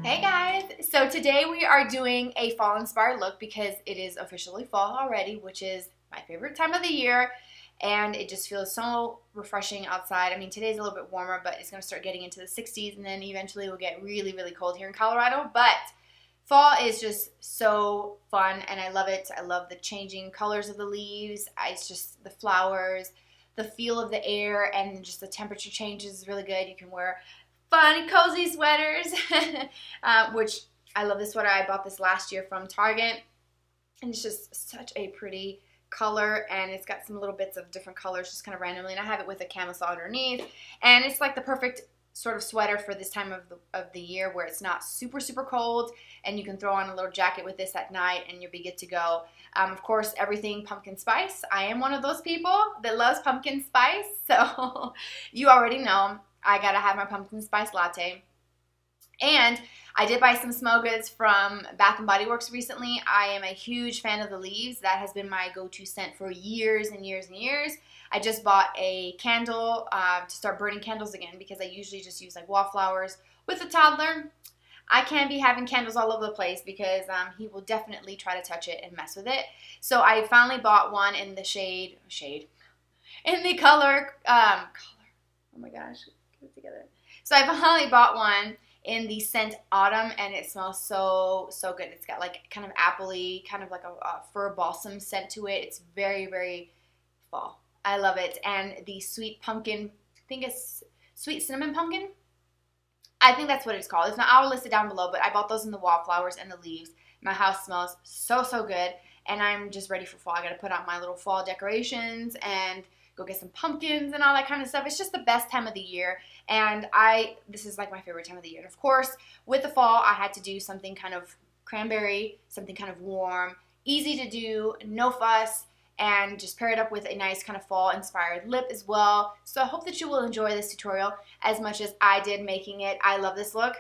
Hey guys! So today we are doing a fall inspired look because it is officially fall already, which is my favorite time of the year, and it just feels so refreshing outside. I mean, today's a little bit warmer, but it's going to start getting into the 60s, and then eventually we'll get really, really cold here in Colorado. But fall is just so fun, and I love it. I love the changing colors of the leaves. It's just the flowers, the feel of the air, and just the temperature changes is really good. You can wear fun, cozy sweaters, which I love this sweater. I bought this last year from Target, and it's just such a pretty color, and it's got some little bits of different colors just kind of randomly, and I have it with a camisole underneath, and it's like the perfect sort of sweater for this time of the year where it's not super, super cold, and you can throw on a little jacket with this at night, and you'll be good to go. Of course, everything pumpkin spice. I am one of those people that loves pumpkin spice, so you already know. I gotta have my pumpkin spice latte. And I did buy some Smell Goods from Bath & Body Works recently. I am a huge fan of the leaves. That has been my go-to scent for years and years and years. I just bought a candle to start burning candles again because I usually just use like wallflowers. With a toddler, I can't be having candles all over the place because he will definitely try to touch it and mess with it. So I finally bought one in the in the color, oh my gosh. Together. So I finally bought one in the scent Autumn, and it smells so good. It's got like kind of appley, kind of like a fir balsam scent to it. It's very, very fall. I love it. And the sweet pumpkin, I think it's sweet cinnamon pumpkin. I think that's what it's called. It's not, I'll list it down below, but I bought those in the wallflowers and the leaves. My house smells so good, and I'm just ready for fall. I got to put out my little fall decorations and go get some pumpkins and all that kind of stuff. It's just the best time of the year, and this is like my favorite time of the year. And of course, with the fall, I had to do something kind of cranberry, something kind of warm, easy to do, no fuss, and just pair it up with a nice kind of fall-inspired lip as well. So I hope that you will enjoy this tutorial as much as I did making it. I love this look.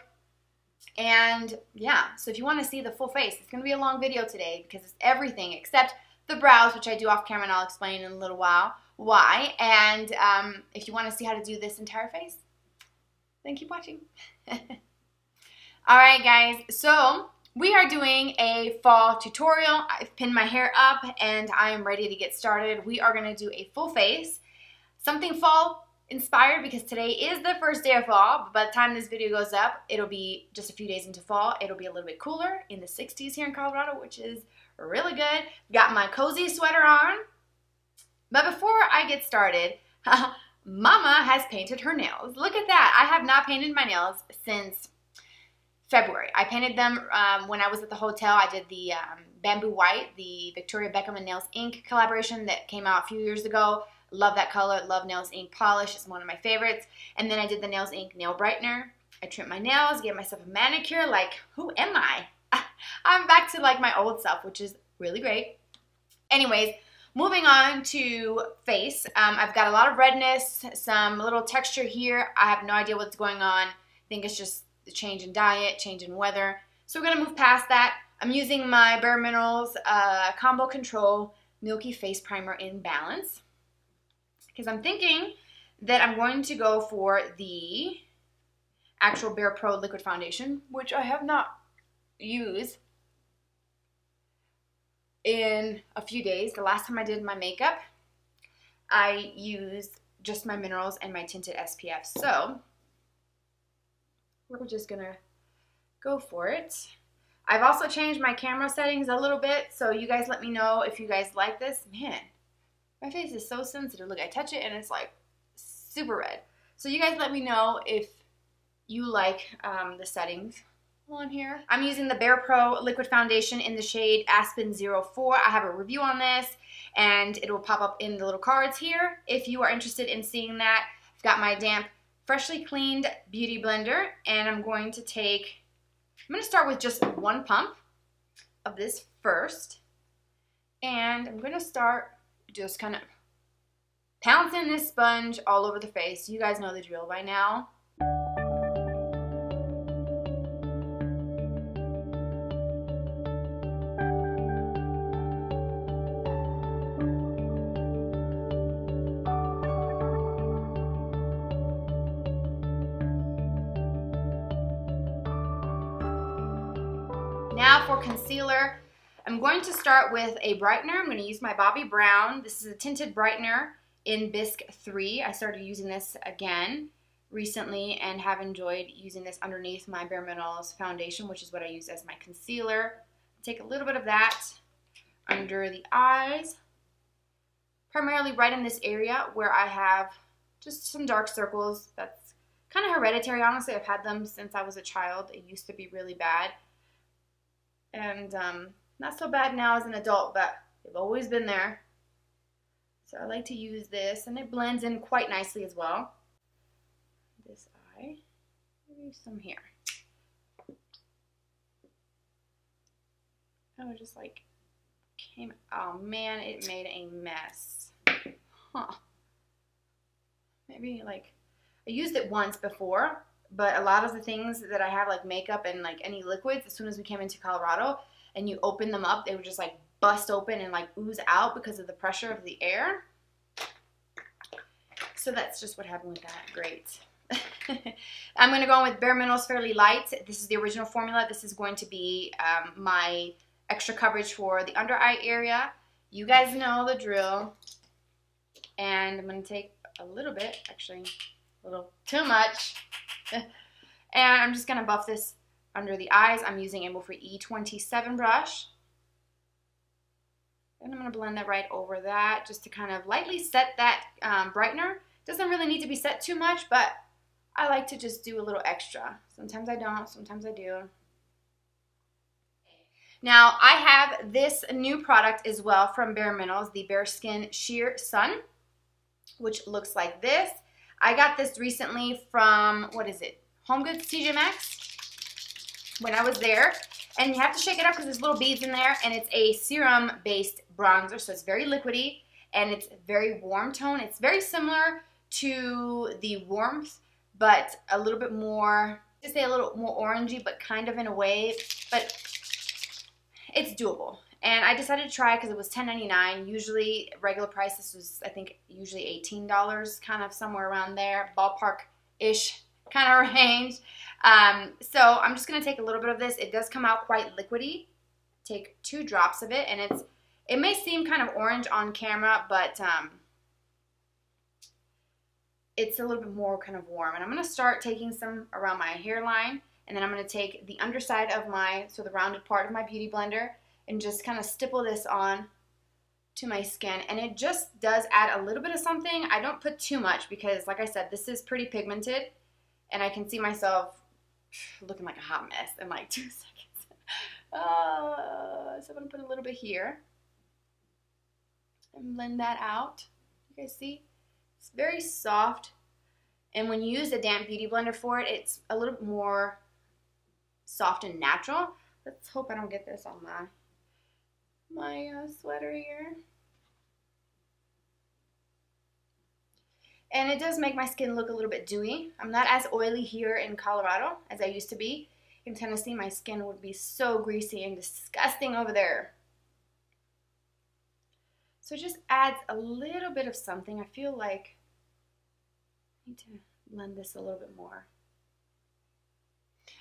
And yeah, so if you want to see the full face, it's going to be a long video today because it's everything except the brows, which I do off camera, and I'll explain in a little while why. And if you want to see how to do this entire face, then keep watching. Alright guys, so we are doing a fall tutorial. I've pinned my hair up and I am ready to get started. We are going to do a full face, something fall inspired because today is the first day of fall, but by the time this video goes up, it'll be just a few days into fall. It'll be a little bit cooler in the 60s here in Colorado, which is really good. Got my cozy sweater on. But before I get started, Mama has painted her nails. Look at that. I have not painted my nails since February. I painted them when I was at the hotel. I did the Bamboo White, the Victoria Beckham and Nails Inc. collaboration that came out a few years ago. Love that color. Love Nails Inc. polish. It's one of my favorites. And then I did the Nails Inc. nail brightener. I trimmed my nails, gave myself a manicure. Like, who am I? I'm back to like my old self, which is really great. Anyways, moving on to face. I've got a lot of redness, some little texture here. I have no idea what's going on. I think it's just the change in diet, change in weather. So we're going to move past that. I'm using my Bare Minerals Combo Control Milky Face Primer in Balance because I'm thinking that I'm going to go for the actual Bare Pro Liquid Foundation, which I have not used in a few days. The last time I did my makeup, I used just my minerals and my tinted SPF. So we're just gonna go for it. I've also changed my camera settings a little bit, so you guys let me know if you guys like this. Man, my face is so sensitive. Look, I touch it and it's like super red. So you guys let me know if you like the settings on here. I'm using the Bare Pro Liquid Foundation in the shade Aspen 04. I have a review on this, and it will pop up in the little cards here if you are interested in seeing that. I've got my damp, freshly cleaned beauty blender, and I'm going to start with just one pump of this first, and I'm going to start just kind of pouncing this sponge all over the face. You guys know the drill by now. Now for concealer, I'm going to start with a brightener. I'm going to use my Bobbi Brown. This is a tinted brightener in Bisque 3. I started using this again recently and have enjoyed using this underneath my Bare Minerals foundation, which is what I use as my concealer. Take a little bit of that under the eyes, primarily right in this area where I have just some dark circles. That's kind of hereditary, honestly. I've had them since I was a child. It used to be really bad, and not so bad now as an adult, but they've always been there. So I like to use this, and it blends in quite nicely as well. This eye, maybe some here. Oh, just like came, oh man, it made a mess. Huh. Maybe like, I used it once before, but a lot of the things that I have, like makeup and like any liquids, as soon as we came into Colorado and you open them up, they would just like bust open and like ooze out because of the pressure of the air. So that's just what happened with that. Great. I'm going to go in with Bare Minerals Fairly Light. This is the original formula. This is going to be my extra coverage for the under eye area. You guys know the drill. And I'm going to take a little bit, actually a little too much. And I'm just going to buff this under the eyes. I'm using a Morphe E27 brush. And I'm going to blend that right over that just to kind of lightly set that brightener. Doesn't really need to be set too much, but I like to just do a little extra. Sometimes I don't, sometimes I do. Now, I have this new product as well from Bare Minerals, the Bare Skin Sheer Sun, which looks like this. I got this recently from, what is it, HomeGoods TJ Maxx when I was there. And you have to shake it up because there's little beads in there, and it's a serum-based bronzer, so it's very liquidy, and it's very warm tone. It's very similar to the Warmth, but a little bit more, to say a little more orangey, but kind of in a way, but it's doable. And I decided to try because it was $10.99. Usually, regular price, this was, I think, usually $18, kind of somewhere around there, ballpark-ish kind of range. So I'm just going to take a little bit of this. It does come out quite liquidy. Take 2 drops of it, and it may seem kind of orange on camera, but it's a little bit more kind of warm. And I'm going to start taking some around my hairline, and then I'm going to take the underside of my, so the rounded part of my Beauty Blender, and just kind of stipple this on to my skin. And it just does add a little bit of something. I don't put too much because, like I said, this is pretty pigmented, and I can see myself looking like a hot mess in like 2 seconds. So I'm going to put a little bit here and blend that out. You guys see? It's very soft, and when you use a damp Beauty Blender for it, it's a little bit more soft and natural. Let's hope I don't get this on my sweater here. And it does make my skin look a little bit dewy. I'm not as oily here in Colorado as I used to be. In Tennessee, my skin would be so greasy and disgusting over there. So it just adds a little bit of something. I feel like I need to blend this a little bit more.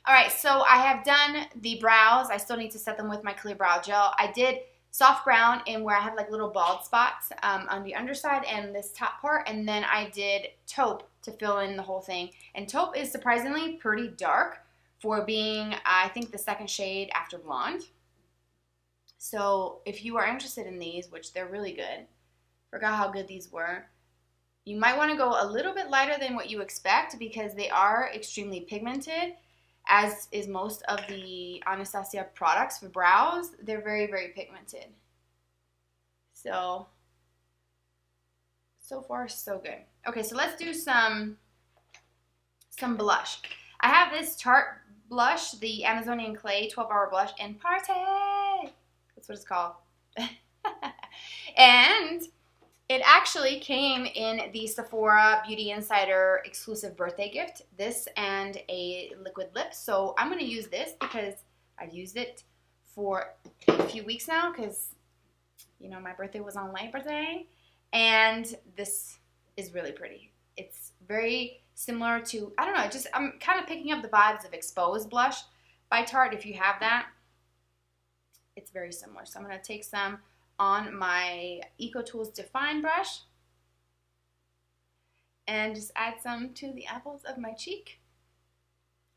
All right, so I have done the brows. I still need to set them with my clear brow gel. I did soft brown in where I have like little bald spots on the underside and this top part, and then I did taupe to fill in the whole thing. And taupe is surprisingly pretty dark for being, I think, the second shade after blonde. So if you are interested in these, which they're really good, forgot how good these were, you might want to go a little bit lighter than what you expect because they are extremely pigmented, as is most of the Anastasia products for brows. They're very, very pigmented. So far, so good. Okay, so let's do some blush. I have this Tarte blush, the Amazonian Clay 12-Hour Blush in Party. That's what it's called. And it actually came in the Sephora Beauty Insider exclusive birthday gift. This and a liquid lip. So I'm going to use this because I've used it for a few weeks now because, you know, my birthday was on Labor Day. And this is really pretty. It's very similar to, I don't know, I'm kind of picking up the vibes of Exposed blush by Tarte if you have that. it's very similar. So I'm going to take some on my EcoTools Define brush and just add some to the apples of my cheek.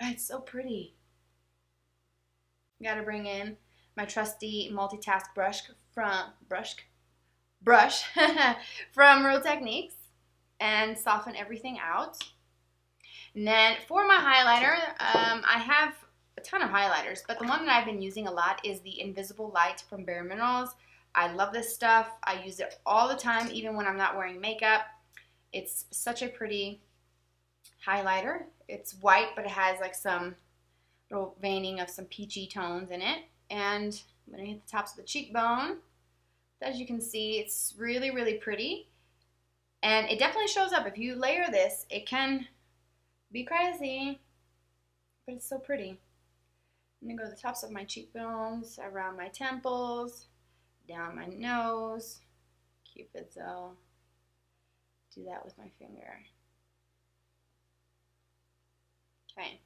Oh, it's so pretty. Got to bring in my trusty multitask brush from Real Techniques and soften everything out. And then for my highlighter, I have a ton of highlighters, but the one that I've been using a lot is the Invisible Light from Bare Minerals. I love this stuff. I use it all the time, even when I'm not wearing makeup. It's such a pretty highlighter. It's white, but it has like some little veining of some peachy tones in it. And I'm going to hit the tops of the cheekbone. As you can see, it's really, really pretty. And it definitely shows up. If you layer this, it can be crazy, but it's so pretty. I'm going to go to the tops of my cheekbones, around my temples, down my nose. Cupid's-o. Do that with my finger. Okay.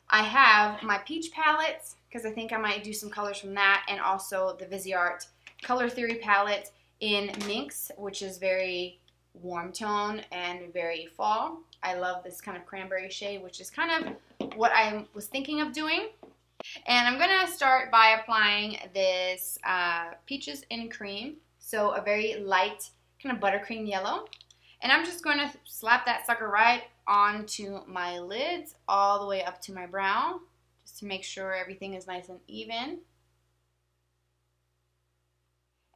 I have my peach palettes because I think I might do some colors from that, and also the Viseart Color Theory palette in Minx, which is very warm tone and very fall. I love this kind of cranberry shade, which is kind of what I was thinking of doing. And I'm going to start by applying this Peaches and Cream, so a very light kind of buttercream yellow. And I'm just going to slap that sucker right onto my lids all the way up to my brow, just to make sure everything is nice and even.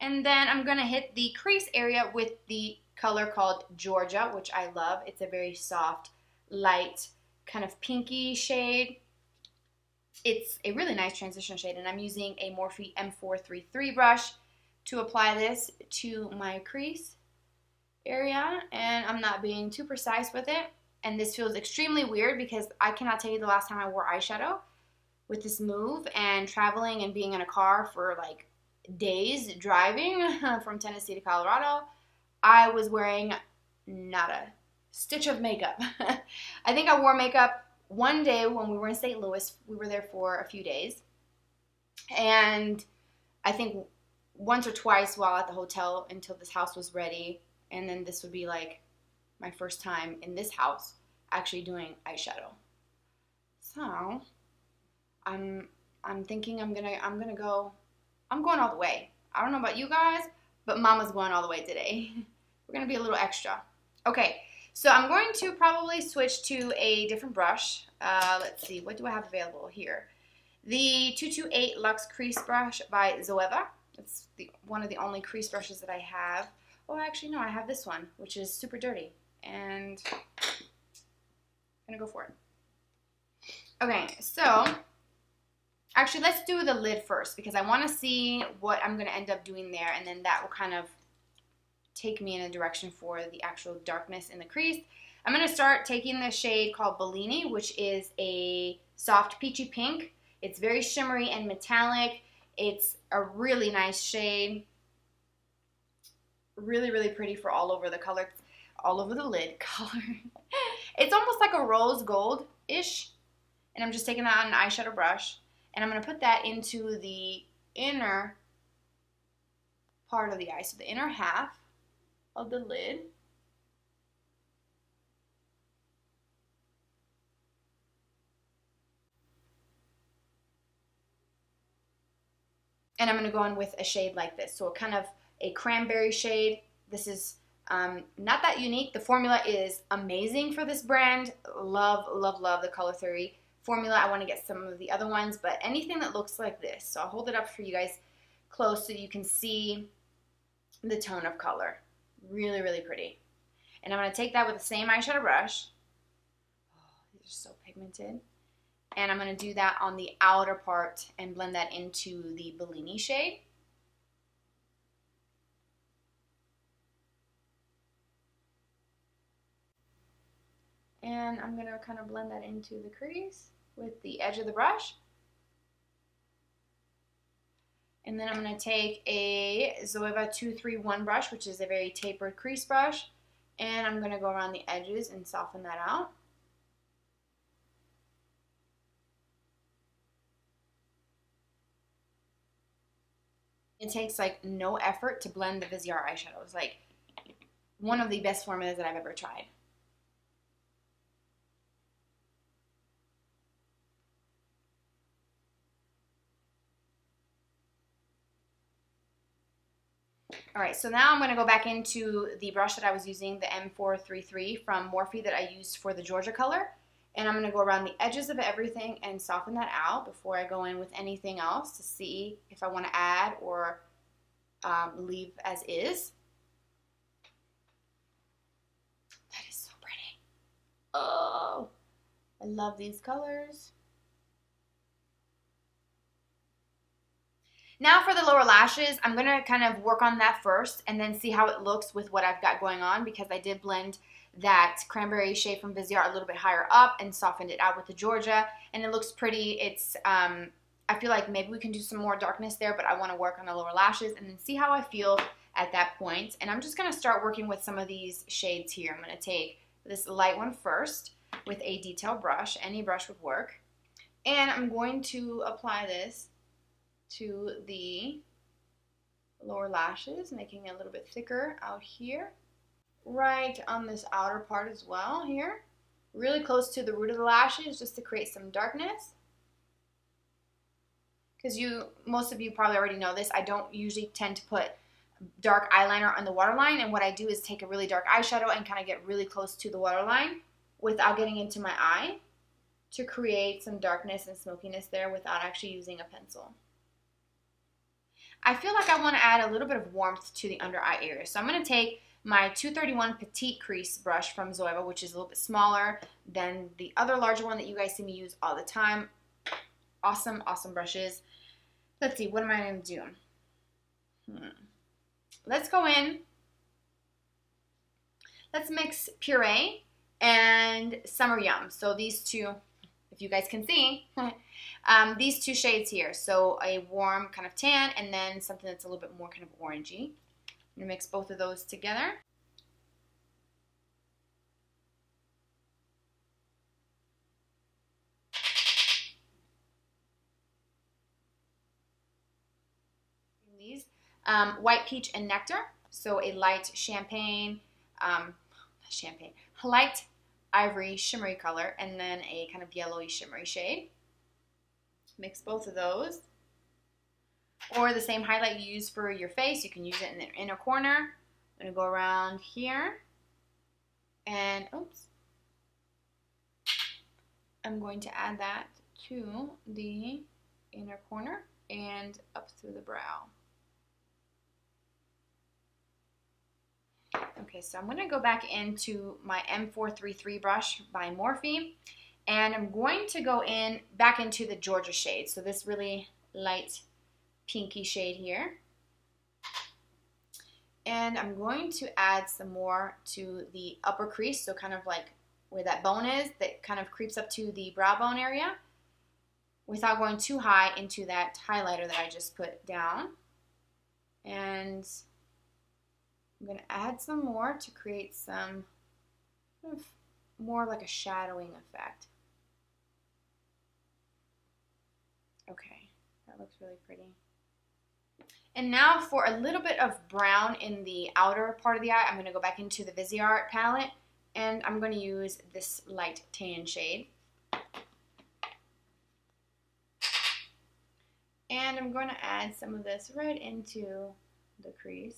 And then I'm going to hit the crease area with the color called Georgia, which I love. It's a very soft, light, kind of pinky shade. It's a really nice transition shade, and I'm using a Morphe M433 brush to apply this to my crease area, and I'm not being too precise with it. And this feels extremely weird because I cannot tell you the last time I wore eyeshadow with this move and traveling and being in a car for like days driving from Tennessee to Colorado. I was wearing not a stitch of makeup. I think I wore makeup one day when we were in St. Louis. We were there for a few days, and I think once or twice while at the hotel until this house was ready. And then this would be like my first time in this house actually doing eyeshadow. So I'm thinking I'm going all the way. I don't know about you guys, but Mama's going all the way today. We're going to be a little extra. Okay, so I'm going to probably switch to a different brush. Let's see, what do I have available here? The 228 Luxe Crease Brush by Zoeva. It's one of the only crease brushes that I have. Oh, actually, no, I have this one, which is super dirty, and I'm going to go for it. Okay, so actually, let's do the lid first because I want to see what I'm going to end up doing there, and then that will kind of take me in a direction for the actual darkness in the crease. I'm going to start taking the shade called Bellini, which is a soft peachy pink. It's very shimmery and metallic. It's a really nice shade. Really, really pretty for all over the color, all over the lid color. It's almost like a rose gold-ish. And I'm just taking that on an eyeshadow brush. And I'm going to put that into the inner part of the eye. So the inner half of the lid. And I'm going to go in with a shade like this. So kind of a cranberry shade. This is not that unique. The formula is amazing for this brand. Love, love, love the Color Theory formula. I want to get some of the other ones, but anything that looks like this. So I'll hold it up for you guys close so you can see the tone of color. Really, really pretty. And I'm going to take that with the same eyeshadow brush. Oh, these are so pigmented. And I'm going to do that on the outer part and blend that into the Bellini shade. And I'm going to kind of blend that into the crease with the edge of the brush. And then I'm going to take a Zoeva 231 brush, which is a very tapered crease brush. And I'm going to go around the edges and soften that out. It takes like no effort to blend the Viseart eyeshadow. It's like one of the best formulas that I've ever tried. All right, so now I'm going to go back into the brush that I was using, the M433 from Morphe that I used for the Georgia color. And I'm going to go around the edges of everything and soften that out before I go in with anything else to see if I want to add or leave as is. That is so pretty. Oh, I love these colors. Now for the lower lashes, I'm going to kind of work on that first and then see how it looks with what I've got going on, because I did blend that cranberry shade from Viseart a little bit higher up and softened it out with the Georgia, and it looks pretty. It's I feel like maybe we can do some more darkness there, but I want to work on the lower lashes and then see how I feel at that point. And I'm just going to start working with some of these shades here. I'm going to take this light one first with a detail brush. Any brush would work. And I'm going to apply this to the lower lashes, making it a little bit thicker out here. Right on this outer part as well here. Really close to the root of the lashes just to create some darkness. Because most of you probably already know this, I don't usually tend to put dark eyeliner on the waterline, and what I do is take a really dark eyeshadow and kind of get really close to the waterline without getting into my eye to create some darkness and smokiness there without actually using a pencil. I feel like I want to add a little bit of warmth to the under eye area. So I'm going to take my 231 Petite Crease brush from Zoeva, which is a little bit smaller than the other larger one that you guys see me use all the time. Awesome, awesome brushes. Let's see, what am I going to do? Let's go in. Let's mix Puree and Summer Yum. So these two, if you guys can see, these two shades here. So a warm kind of tan and then something that's a little bit more kind of orangey. I'm going to mix both of those together. These White Peach and Nectar. So a light light ivory shimmery color, and then a kind of yellowy shimmery shade. Mix both of those. Or the same highlight you use for your face, you can use it in the inner corner. I'm going to go around here. And, oops. I'm going to add that to the inner corner and up through the brow. Okay, so I'm going to go back into my M433 brush by Morphe, and I'm going to go back into the Georgia shade. So this really light pinky shade here. And I'm going to add some more to the upper crease, so kind of like where that bone is, that kind of creeps up to the brow bone area, without going too high into that highlighter that I just put down. And I'm going to add some more to create some kind of more like a shadowing effect. Okay, that looks really pretty. And now for a little bit of brown in the outer part of the eye, I'm going to go back into the Viseart palette, and I'm going to use this light tan shade. And I'm going to add some of this right into the crease.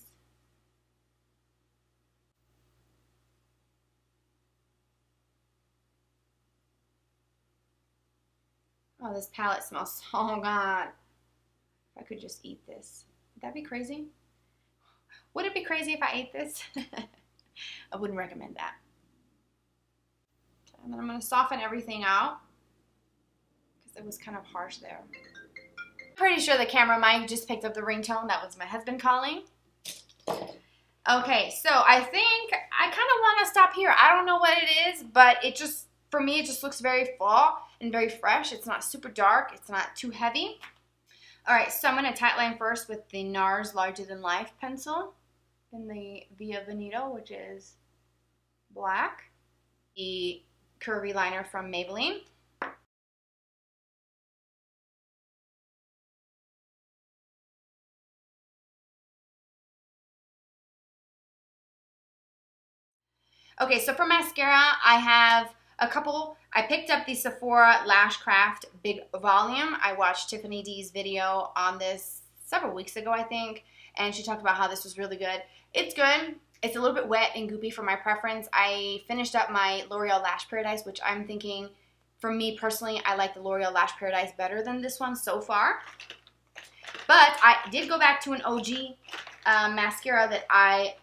Oh, this palette smells so good. If I could just eat this. Would that be crazy? Would it be crazy if I ate this? I wouldn't recommend that. Okay, and then I'm going to soften everything out because it was kind of harsh there. Pretty sure the camera mic just picked up the ringtone. That was my husband calling. Okay, so I think I kind of want to stop here. I don't know what it is, but it just, for me, it just looks very fall and very fresh. It's not super dark. It's not too heavy. All right, so I'm going to tightline first with the NARS Larger Than Life pencil in the Via Veneto, which is black. The Curvy liner from Maybelline. Okay, so for mascara, I have a couple. I picked up the Sephora Lash Craft Big Volume. I watched Tiffany D's video on this several weeks ago, I think, and she talked about how this was really good. It's good. It's a little bit wet and goopy for my preference. I finished up my L'Oreal Lash Paradise, which I'm thinking, for me personally, I like the L'Oreal Lash Paradise better than this one so far. But I did go back to an OG mascara that I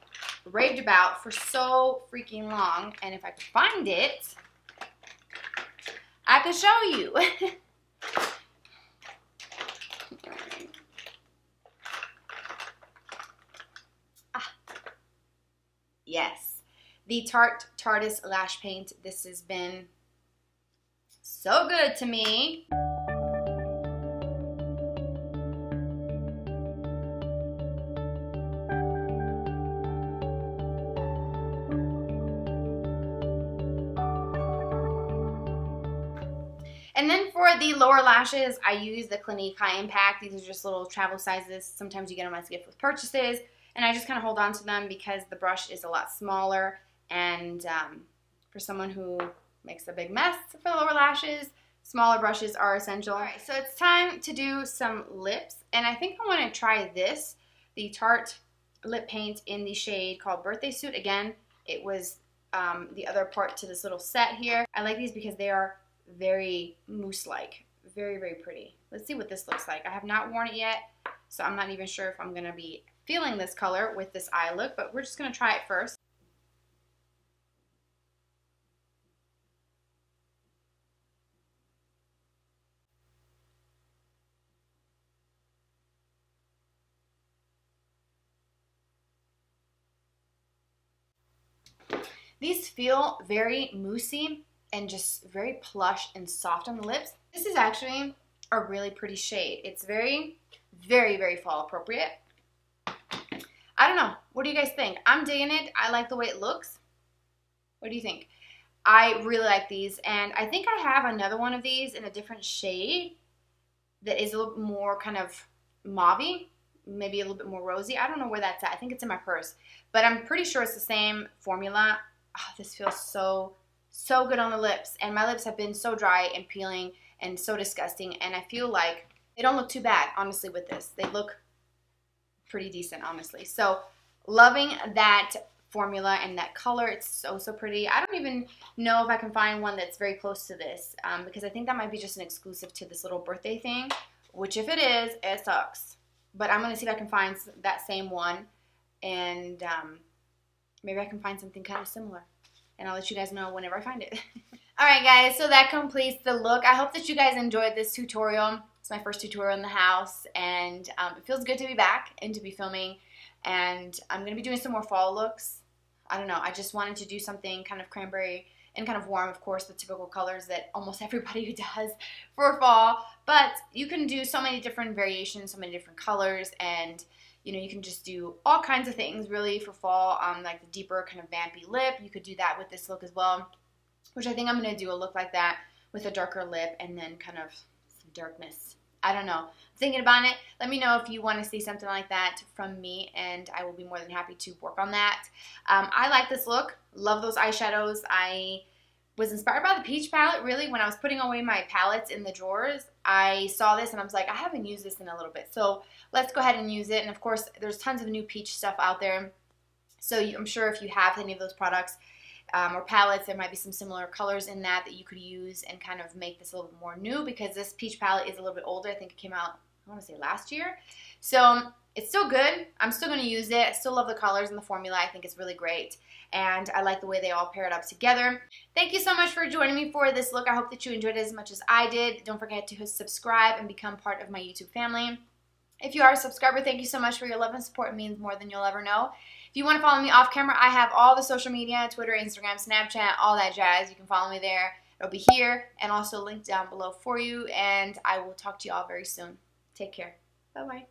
raved about for so freaking long, and if I could find it, I could show you. Yes, the Tarte Lash Paint. This has been so good to me. And then for the lower lashes, I use the Clinique High Impact. These are just little travel sizes. Sometimes you get them as a gift with purchases. And I just kind of hold on to them because the brush is a lot smaller. And for someone who makes a big mess for the lower lashes, smaller brushes are essential. All right, so it's time to do some lips. And I think I want to try this, the Tarte lip paint in the shade called Birthday Suit. Again, it was the other part to this little set here. I like these because they are very mousse-like, very, very pretty. Let's see what this looks like. I have not worn it yet, so I'm not even sure if I'm going to be feeling this color with this eye look, but we're just going to try it first. These feel very moussey and just very plush and soft on the lips. This is actually a really pretty shade. It's very, very, very fall appropriate. I don't know. What do you guys think? I'm digging it. I like the way it looks. What do you think? I really like these, and I think I have another one of these in a different shade that is a little more kind of mauve-y, maybe a little bit more rosy. I don't know where that's at. I think it's in my purse, but I'm pretty sure it's the same formula. Oh, this feels so good on the lips, and my lips have been so dry and peeling and so disgusting, and I feel like they don't look too bad, honestly, with this. They look pretty decent, honestly. So loving that formula and that color. It's so pretty. I don't even know if I can find one that's very close to this because I think that might be just an exclusive to this little birthday thing, which if it is, it sucks. But I'm going to see if I can find that same one, and maybe I can find something kind of similar. And I'll let you guys know whenever I find it. Alright guys, so that completes the look. I hope that you guys enjoyed this tutorial. It's my first tutorial in the house, and it feels good to be back and to be filming. And I'm going to be doing some more fall looks. I don't know, I just wanted to do something kind of cranberry and kind of warm, of course, the typical colors that almost everybody does for fall. But you can do so many different variations, so many different colors, and you know, you can just do all kinds of things really for fall, like the deeper kind of vampy lip. You could do that with this look as well, which I think I'm going to do a look like that with a darker lip and then kind of some darkness. I don't know. I'm thinking about it. Let me know if you want to see something like that from me, and I will be more than happy to work on that. I like this look. Love those eyeshadows. I was inspired by the peach palette, really. When I was putting away my palettes in the drawers, I saw this and I was like, I haven't used this in a little bit, so let's go ahead and use it. And of course, there's tons of new peach stuff out there, so I'm sure if you have any of those products or palettes, there might be some similar colors in that you could use and kind of make this a little bit more new, because this peach palette is a little bit older. I think it came out, I want to say last year. So it's still good. I'm still going to use it. I still love the colors and the formula. I think it's really great, and I like the way they all paired up together. Thank you so much for joining me for this look. I hope that you enjoyed it as much as I did. Don't forget to subscribe and become part of my YouTube family. If you are a subscriber, thank you so much for your love and support. It means more than you'll ever know. If you want to follow me off camera, I have all the social media, Twitter, Instagram, Snapchat, all that jazz. You can follow me there. It'll be here and also linked down below for you, and I will talk to you all very soon. Take care. Bye-bye.